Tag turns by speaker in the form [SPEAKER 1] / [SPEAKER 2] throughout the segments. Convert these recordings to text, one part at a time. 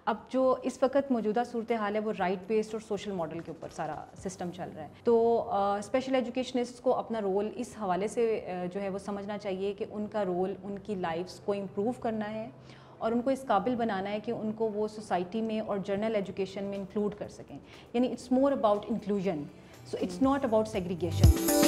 [SPEAKER 1] اب جو اس وقت موجودہ صورتحال ہے وہ رائٹ بیسڈ اور سوشل ماڈل کے اوپر سارا سسٹم چل رہا ہے. تو اسپیشل ایجوکیشنسٹ کو اپنا رول اس حوالے سے جو ہے وہ سمجھنا چاہیے کہ ان کا رول ان کی لائفس کو امپروو کرنا ہے اور ان کو اس قابل بنانا ہے کہ ان کو وہ سوسائٹی میں اور جنرل ایجوکیشن میں انکلوڈ کر سکیں. یعنی it's more about inclusion, so it's not about segregation.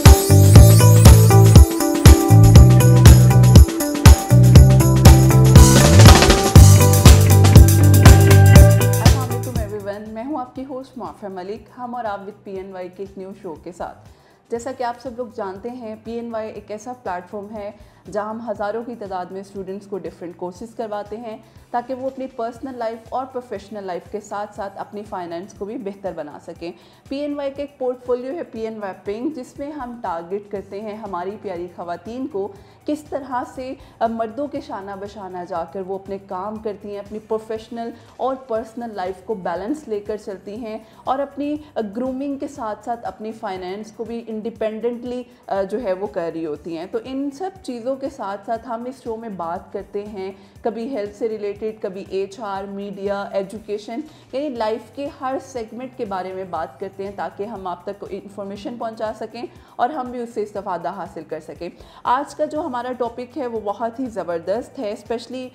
[SPEAKER 2] میں ہوں آپ کی ہوسٹ معافیہ ملک. ہم اور آپ وتھ PNY کے ایک نیو شو کے ساتھ. جیسا کہ آپ سب لوگ جانتے ہیں PNY ایک ایسا پلیٹ فارم ہے جہاں ہم ہزاروں کی تعداد میں اسٹوڈنٹس کو ڈفرینٹ کورسز کرواتے ہیں تاکہ وہ اپنی پرسنل لائف اور پروفیشنل لائف کے ساتھ ساتھ اپنی فائنینس کو بھی بہتر بنا سکیں. PNY کا ایک پورٹ فولیو ہے PNY پنک, جس میں ہم ٹارگٹ کرتے ہیں ہماری پیاری خواتین کو کس طرح سے مردوں کے شانہ بشانہ جا کر وہ اپنے کام کرتی ہیں, اپنی پروفیشنل اور پرسنل لائف کو بیلنس لے کر چلتی ہیں اور اپنی گرومنگ کے ساتھ ساتھ اپنی فائنینس کو بھی انڈیپینڈنٹلی جو ہے وہ کر رہی ہوتی ہیں. تو ان سب چیزوں کے ساتھ ساتھ ہم اس شو میں بات کرتے ہیں کبھی ہیلتھ سے ریلیٹڈ, کبھی HR, میڈیا, ایجوکیشن, یعنی لائف کے ہر سیگمنٹ کے بارے میں بات کرتے ہیں تاکہ ہم آپ تک انفارمیشن پہنچا سکیں اور ہم بھی اس سے استفادہ حاصل کر سکیں. آج کا جو ہمارا ٹاپک ہے وہ بہت ہی زبردست ہے. اسپیشلی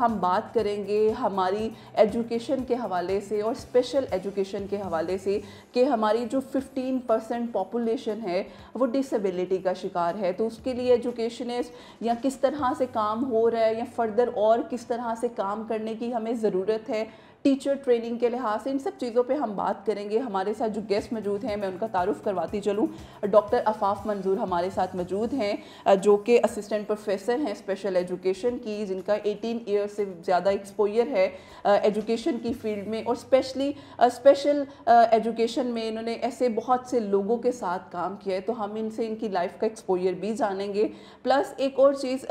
[SPEAKER 2] ہم بات کریں گے ہماری ایجوکیشن کے حوالے سے اور اسپیشل ایجوکیشن کے حوالے سے کہ ہماری جو 15% پاپولیشن ہے وہ ڈسیبلٹی کا شکار ہے. تو اس کے لیے ایجوکیشنسٹ یا کس طرح سے کام ہو رہا ہے یا فردر اور کس طرح سے کام کرنے کی ہمیں ضرورت ہے ٹیچر ٹریننگ کے لحاظ سے, ان سب چیزوں پہ ہم بات کریں گے. ہمارے ساتھ جو گیسٹ موجود ہیں میں ان کا تعارف کرواتی چلوں. ڈاکٹر عفاف منظور ہمارے ساتھ موجود ہیں جو کہ اسسٹنٹ پروفیسر ہیں اسپیشل ایجوکیشن کی, جن کا 18 ایئر سے زیادہ ایکسپوئر ہے ایجوکیشن کی فیلڈ میں اور اسپیشل ایجوکیشن میں انہوں نے ایسے بہت سے لوگوں کے ساتھ کام کیا ہے. تو ہم ان سے ان کی لائف کا ایکسپوئر بھی جانیں گے. پلس ایک اور چیز,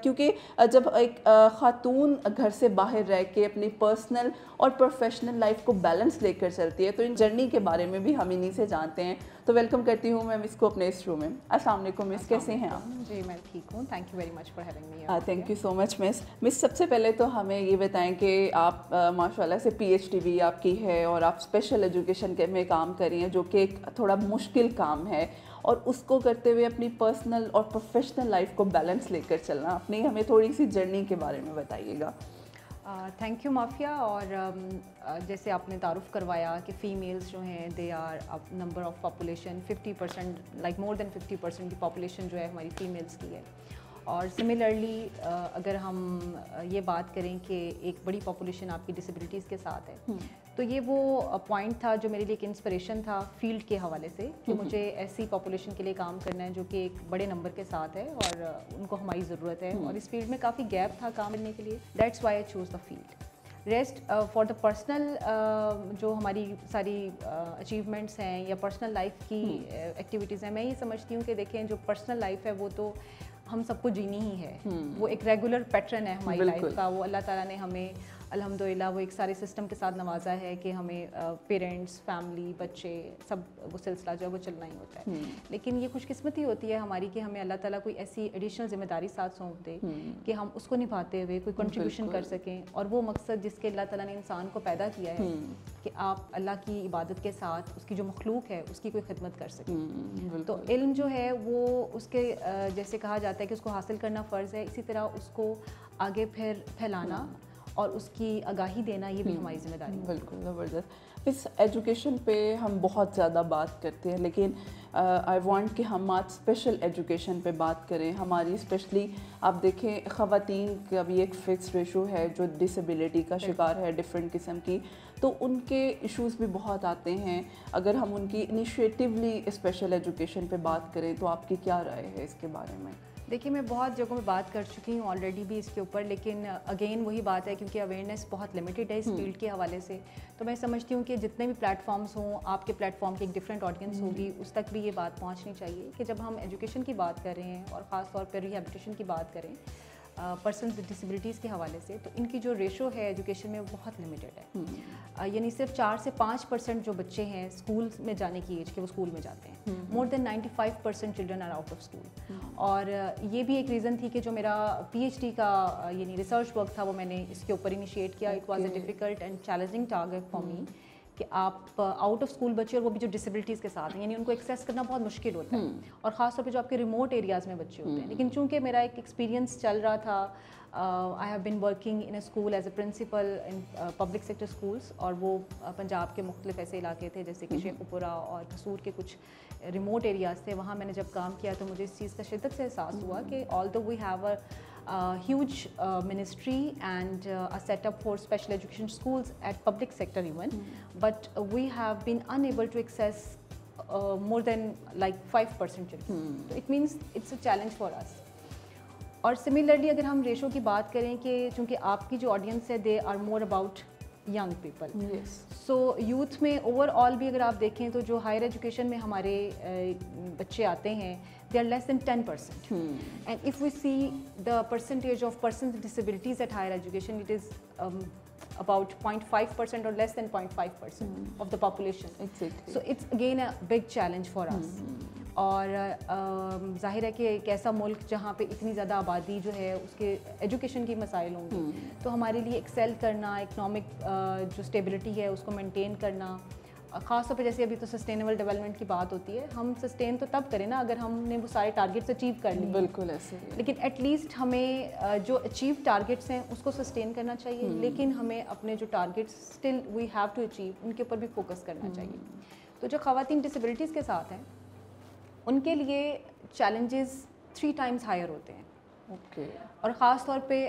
[SPEAKER 2] کیونکہ جب ایک خاتون گھر سے باہر رہ کے اپنی پرسنل اور پروفیشنل لائف کو بیلنس لے کر چلتی ہے تو ان جرنی کے بارے میں بھی ہم انہی سے جانتے ہیں. تو ویلکم کرتی ہوں میں مس کو اپنے اس شو میں. السلام علیکم مس, کیسے ہیں آپ؟
[SPEAKER 1] جی میں ٹھیک ہوں, thank you very much for having me.
[SPEAKER 2] Thank you so much miss. Miss سب سے پہلے تو ہمیں یہ بتائیں کہ آپ ماشاء اللہ سے PhD بھی آپ کی ہے اور آپ اسپیشل ایجوکیشن میں کام کر رہی ہیں جو کہ ایک تھوڑا مشکل کام ہے, اور اس کو کرتے ہوئے اپنی پرسنل اور پروفیشنل لائف کو بیلنس لے کر چلنا. اپنی ہمیں تھوڑی سی جرنی کے بارے میں بتائیے گا.
[SPEAKER 1] Thank you معافیہ. اور جیسے آپ نے تعارف کروایا کہ فیمیلز جو ہیں they are number of population 50%, like more than 50% کی پاپولیشن جو ہے ہماری فیمیلز کی ہے. اور سملرلی اگر ہم یہ بات کریں کہ ایک بڑی پاپولیشن آپ کی ڈسیبلٹیز کے ساتھ ہے, تو یہ وہ پوائنٹ تھا جو میرے لیے ایک انسپریشن تھا فیلڈ کے حوالے سے کہ مجھے ایسی پاپولیشن کے لیے کام کرنا ہے جو کہ ایک بڑے نمبر کے ساتھ ہے اور ان کو ہماری ضرورت ہے, اور اس فیلڈ میں کافی گیپ تھا کام کرنے کے لیے. That's why I choose the field. Rest for the personal جو ہماری ساری اچیومنٹس ہیں یا پرسنل لائف کی ایکٹیویٹیز ہیں, میں یہ سمجھتی ہوں کہ دیکھیں جو پرسنل لائف ہے وہ تو ہم سب کو جینی ہی ہے. وہ ایک ریگولر پیٹرن ہے ہماری لائف کا. وہ اللہ تعالیٰ نے ہمیں الحمدللہ وہ ایک سارے سسٹم کے ساتھ نوازا ہے کہ ہمیں پیرنٹس, فیملی, بچے, سب وہ سلسلہ جو ہے وہ چلنا ہی ہوتا ہے. لیکن یہ خوش قسمتی ہوتی ہے ہماری کہ ہمیں اللہ تعالیٰ کوئی ایسی ایڈیشنل ذمہ داری ساتھ سونپ دے کہ ہم اس کو نبھاتے ہوئے کوئی کنٹریبیوشن کر سکیں. اور وہ مقصد جس کے اللہ تعالیٰ نے انسان کو پیدا کیا ہے کہ آپ اللہ کی عبادت کے ساتھ اس کی جو مخلوق ہے اس کی کوئی خدمت کر سکیں. تو علم جو ہے وہ اس کے جیسے کہا جاتا ہے کہ اس کو حاصل کرنا فرض ہے, اسی طرح اس کو آگے پھر پھیلانا اور اس کی آگاہی دینا یہ بھی ہماری ذمہ داری ہے.
[SPEAKER 2] بالکل زبردست. اس ایجوکیشن پہ ہم بہت زیادہ بات کرتے ہیں لیکن آئی وانٹ کہ ہم آج اسپیشل ایجوکیشن پہ بات کریں. ہماری اسپیشلی آپ دیکھیں خواتین کا بھی ایک فکس ریشو ہے جو ڈسیبلٹی کا شکار ہے ڈفرینٹ قسم کی, تو ان کے ایشوز بھی بہت آتے ہیں. اگر ہم ان کی انیشیٹیولی اسپیشل ایجوکیشن پہ بات کریں تو آپ کی کیا رائے ہے اس کے بارے میں؟
[SPEAKER 1] دیکھیے میں بہت جگہوں پہ بات کر چکی ہوں آلریڈی بھی اس کے اوپر, لیکن اگین وہی بات ہے کیونکہ اویئرنیس بہت لمیٹیڈ ہے اس فیلڈ کے حوالے سے. تو میں سمجھتی ہوں کہ جتنے بھی پلیٹ فارمس ہوں, آپ کے پلیٹ فارم کی ایک ڈفرینٹ آڈینس ہوگی, اس تک بھی یہ بات پہنچنی چاہیے کہ جب ہم ایجوکیشن کی بات کر رہے ہیں اور خاص طور پہ ریہیبلیٹیشن کی بات کریں پرسنز ود ڈسیبلٹیز کے حوالے سے، تو ان کی جو ریشو ہے ایجوکیشن میں وہ بہت لمیٹیڈ ہے. یعنی صرف 4 سے 5% جو بچے ہیں اسکول میں جانے کی ایج کے وہ اسکول میں جاتے ہیں. More than 95% children are out of school. اور یہ بھی ایک ریزن تھی کہ جو میرا PhD کا یعنی ریسرچ ورک تھا وہ میں نے اس کے اوپر انیشیٹ کیا. It was a difficult and challenging target for me کہ آپ آؤٹ آف اسکول بچے اور وہ بھی جو ڈسیبلٹیز کے ساتھ ہیں، یعنی ان کو ایکسیس کرنا بہت مشکل ہوتا ہے، اور خاص طور پہ جو آپ کے ریموٹ ایریاز میں بچے ہوتے ہیں. لیکن چونکہ میرا ایک ایکسپیرینس چل رہا تھا، I have been working in a school as a principle in public sector schools, اور وہ پنجاب کے مختلف ایسے علاقے تھے جیسے کہ شیخ پورہ اور قصور کے کچھ ریموٹ ایریاز تھے. وہاں میں نے جب کام کیا تو مجھے اس چیز کا شدت سے احساس ہوا کہ although we have a huge ministry and a setup for special education schools at public sector even, but we have been unable to access more than like 5% children. So it means it's a challenge for us. اور similarly اگر ہم ratio کی بات کریں کہ چونکہ آپ کی جو آڈینس ہے they are more about young people.
[SPEAKER 2] Yes.
[SPEAKER 1] So youth میں اوور آل بھی اگر آپ دیکھیں تو جو ہائر ایجوکیشن میں ہمارے بچے آتے ہیں they are less than 10%. And if we see the percentage of persons with disabilities at higher education, it is about 0.5% or less than 0.5% of the population.
[SPEAKER 2] Exactly.
[SPEAKER 1] So it's again a big challenge for us. اور ظاہر ہے کہ ایک ایسا ملک جہاں پہ اتنی زیادہ آبادی جو ہے اس کے ایجوکیشن کی مسائل ہوں گے، تو ہمارے لیے ایکسیل کرنا، اکنامک جو اسٹیبلٹی ہے اس کو مینٹین کرنا، خاص طور پہ جیسے ابھی تو سسٹینیبل ڈیولپمنٹ کی بات ہوتی ہے، ہم سسٹین تو تب کریں نا اگر ہم نے وہ سارے ٹارگیٹس اچیو کر لیے.
[SPEAKER 2] بالکل ایسے،
[SPEAKER 1] لیکن ایٹ لیسٹ ہمیں جو اچیو ٹارگیٹس ہیں اس کو سسٹین کرنا چاہیے، لیکن ہمیں اپنے جو targets still we have to achieve ان کے اوپر بھی فوکس کرنا چاہیے. تو جو خواتین ڈسیبلٹیز کے ساتھ ہیں ان کے لیے چیلنجز 3 times ہائر ہوتے ہیں.
[SPEAKER 2] اوکے.
[SPEAKER 1] اور خاص طور پہ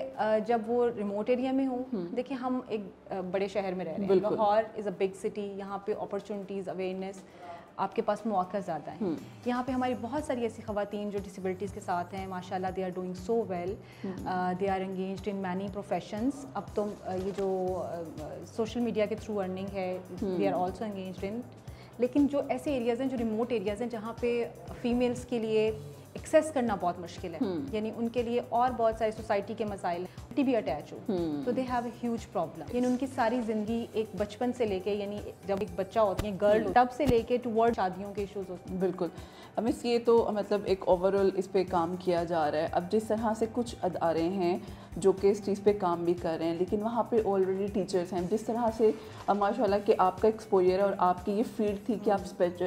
[SPEAKER 1] جب وہ ریموٹ ایریا میں ہوں، دیکھیں ہم ایک بڑے شہر میں رہ رہے ہیں، لاہور از اے بگ سٹی، یہاں پہ اپرچونیٹیز، اویئرنیس، آپ کے پاس مواقع زیادہ ہیں. یہاں پہ ہماری بہت ساری ایسی خواتین جو ڈسیبلٹیز کے ساتھ ہیں، ماشاء اللہ they are doing so well, they are engaged in many professions. اب تو یہ جو سوشل میڈیا کے تھرو ارننگ ہے، they are also engaged in. لیکن جو ایسے ایریاز ہیں جو ریموٹ ایریاز ہیں جہاں پہ فیمیلس کے لیے ایکسیس کرنا بہت مشکل ہے، یعنی ان کے لیے اور بہت سارے سوسائٹی کے مسائل بھی اٹیچ ہو، تو they have a huge problem. یعنی ان کی ساری زندگی ایک بچپن سے لے کے، یعنی جب ایک بچہ ہوتی ہے گرل تب سے لے کے ٹوورڈ شادیوں کے ایشوز ہوتے ہیں.
[SPEAKER 2] بالکل. ہمیں یہ تو مطلب ایک اوور آل اس پہ کام کیا جا رہا ہے. اب جس طرح سے کچھ ادارے ہیں جو کہ اس چیز پہ کام بھی کر رہے ہیں، لیکن وہاں پہ آلریڈی ٹیچرس ہیں. جس طرح سے ماشاء اللہ کہ آپ کا ایکسپوجر ہے اور آپ کی یہ فیلڈ تھی کہ آپ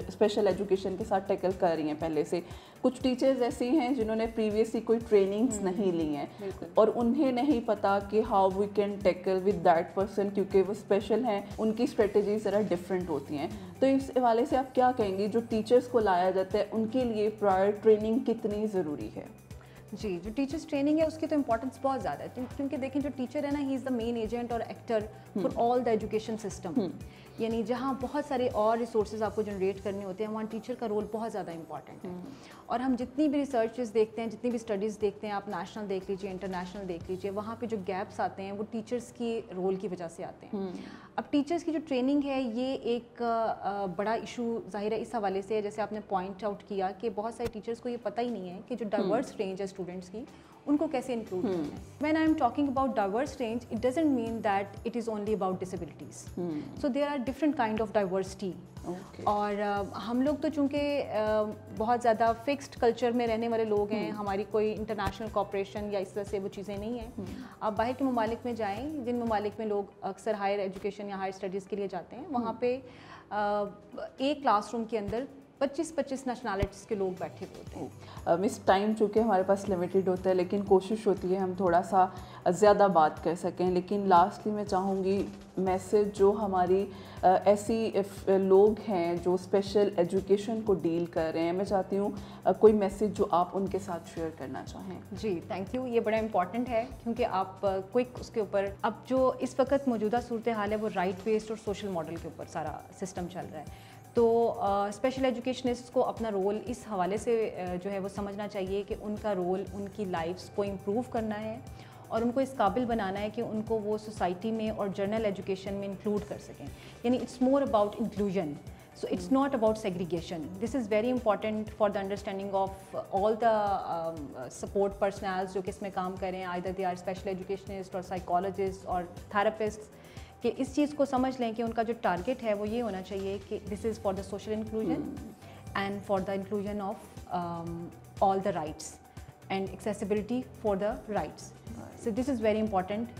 [SPEAKER 2] اسپیشل ایجوکیشن کے ساتھ ٹیکل کر رہی ہیں پہلے سے. کچھ ٹیچرز ایسے ہیں جنہوں نے پریویسلی کوئی ٹریننگس نہیں لی ہیں اور انہیں نہیں پتا کہ how we can tackle with that person, کیونکہ وہ اسپیشل ہیں، ان کی اسٹریٹجیز ذرا ڈفرینٹ ہوتی ہیں. تو اس حوالے سے آپ کیا کہیں گے جو ٹیچرس کو لایا جاتا ہے ان کے لیے پرائر ٹریننگ کتنی ضروری ہے؟
[SPEAKER 1] جی، جو ٹیچرس ٹریننگ ہے اس کی تو امپورٹنس بہت زیادہ ہے، کیونکہ دیکھیں جو ٹیچر ہے نا، ہی از دا مین ایجنٹ اور actor for all the education system. یعنی جہاں بہت سارے اور ریسورسز آپ کو جنریٹ کرنے ہوتے ہیں وہاں ٹیچر کا رول بہت زیادہ امپورٹنٹ ہے. اور ہم جتنی بھی ریسرچز دیکھتے ہیں، جتنی بھی اسٹڈیز دیکھتے ہیں، آپ نیشنل دیکھ لیجیے، انٹرنیشنل دیکھ لیجیے، وہاں پہ جو گیپس آتے ہیں وہ ٹیچرس کی رول کی وجہ سے آتے ہیں. اب ٹیچرس کی جو ٹریننگ ہے یہ ایک بڑا ایشو ظاہر ہے اس حوالے سے، جیسے آپ نے پوائنٹ آؤٹ کیا کہ بہت سارے ٹیچرس کو یہ پتہ ہی نہیں ہے کہ جو ڈائیورس رینج ہے اسٹوڈنٹس کی ان کو کیسے انکلوڈ کرنا ہے. When I am talking about diverse range, it doesn't mean that it is only about disabilities. So there are different kind of diversity. اور ہم لوگ تو چونکہ بہت زیادہ فکسڈ کلچر میں رہنے والے لوگ ہیں، ہماری کوئی انٹرنیشنل کوپریشن یا اس طرح سے وہ چیزیں نہیں ہیں. آپ باہر کے ممالک میں جائیں، جن ممالک میں لوگ اکثر ہائر ایجوکیشن یا ہائر اسٹڈیز کے لیے جاتے ہیں، وہاں پہ ایک کلاس روم کے اندر 25 نیشنالٹیز کے لوگ بیٹھے ہوتے ہیں.
[SPEAKER 2] مس ٹائم چونکہ ہمارے پاس لمیٹیڈ ہوتا ہے، لیکن کوشش ہوتی ہے ہم تھوڑا سا زیادہ بات کر سکیں. لیکن لاسٹلی میں چاہوں گی میسج جو ہماری ایسی لوگ ہیں جو اسپیشل ایجوکیشن کو ڈیل کر رہے ہیں، میں چاہتی ہوں کوئی میسج جو آپ ان کے ساتھ شیئر کرنا چاہیں.
[SPEAKER 1] جی تھینک یو. یہ بڑا امپورٹنٹ ہے کیونکہ آپ کوئک اس کے اوپر، اب جو اس وقت موجودہ صورتحال ہے وہ رائٹ بیسڈ اور سوشل ماڈل کے اوپر سارا سسٹم چل رہا ہے. تو اسپیشل ایجوکیشنسٹ کو اپنا رول اس حوالے سے جو ہے وہ سمجھنا چاہیے کہ ان کا رول ان کی لائفس کو امپروو کرنا ہے اور ان کو اس قابل بنانا ہے کہ ان کو وہ سوسائٹی میں اور جنرل ایجوکیشن میں انکلوڈ کر سکیں. یعنی it's more about inclusion. So it's not about segregation. This is very important for the understanding of all the support personnel جو کہ اس میں کام کریں, either they are special educationists or psychologists or therapists, کہ اس چیز کو سمجھ لیں کہ ان کا جو ٹارگیٹ ہے وہ یہ ہونا چاہیے کہ this is for the social inclusion and for the inclusion of all the rights and accessibility for the rights. So this is very important.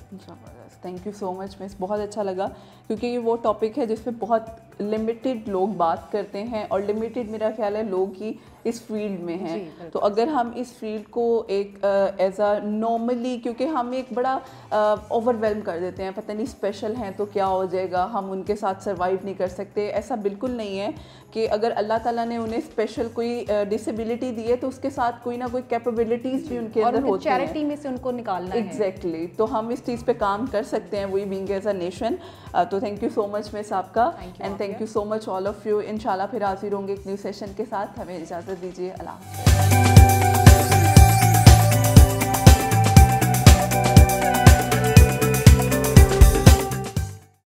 [SPEAKER 2] Thank you so much miss, بہت اچھا لگا کیونکہ یہ وہ ٹاپک ہے جس پہ بہت لمیٹڈ لوگ بات کرتے ہیں اور لمیٹڈ میرا خیال ہے لوگ ہی اس فیلڈ میں ہیں. تو اگر ہم اس فیلڈ کو ایک ایز اے نارملی, کیونکہ ہم ایک بڑا اوور ویلم کر دیتے ہیں, پتہ نہیں اسپیشل ہیں تو کیا ہو جائے گا, ہم ان کے ساتھ سروائیو نہیں کر سکتے. ایسا بالکل نہیں ہے کہ اگر اللہ تعالیٰ نے انہیں اسپیشل کوئی ڈسیبلٹی دی ہے تو اس کے ساتھ کوئی نہ کوئی کیپیبلٹیز بھی ان کے اندر ہوتی ہیں,
[SPEAKER 1] چیریٹی میں سے ان کو نکالنا ہے.
[SPEAKER 2] ایگزیکٹلی, تو ہم اس چیز پہ کام کر سکتے ہیں, وہی بینگ ایز اے نیشن. تو تھینک یو سو مچ مس آپ کا, and thank you so much all of you. انشاءاللہ پھر حاضر ہوں گے ایک نیو سیشن کے ساتھ. ہمیں اجازت دیجیے, اللہ حافظ.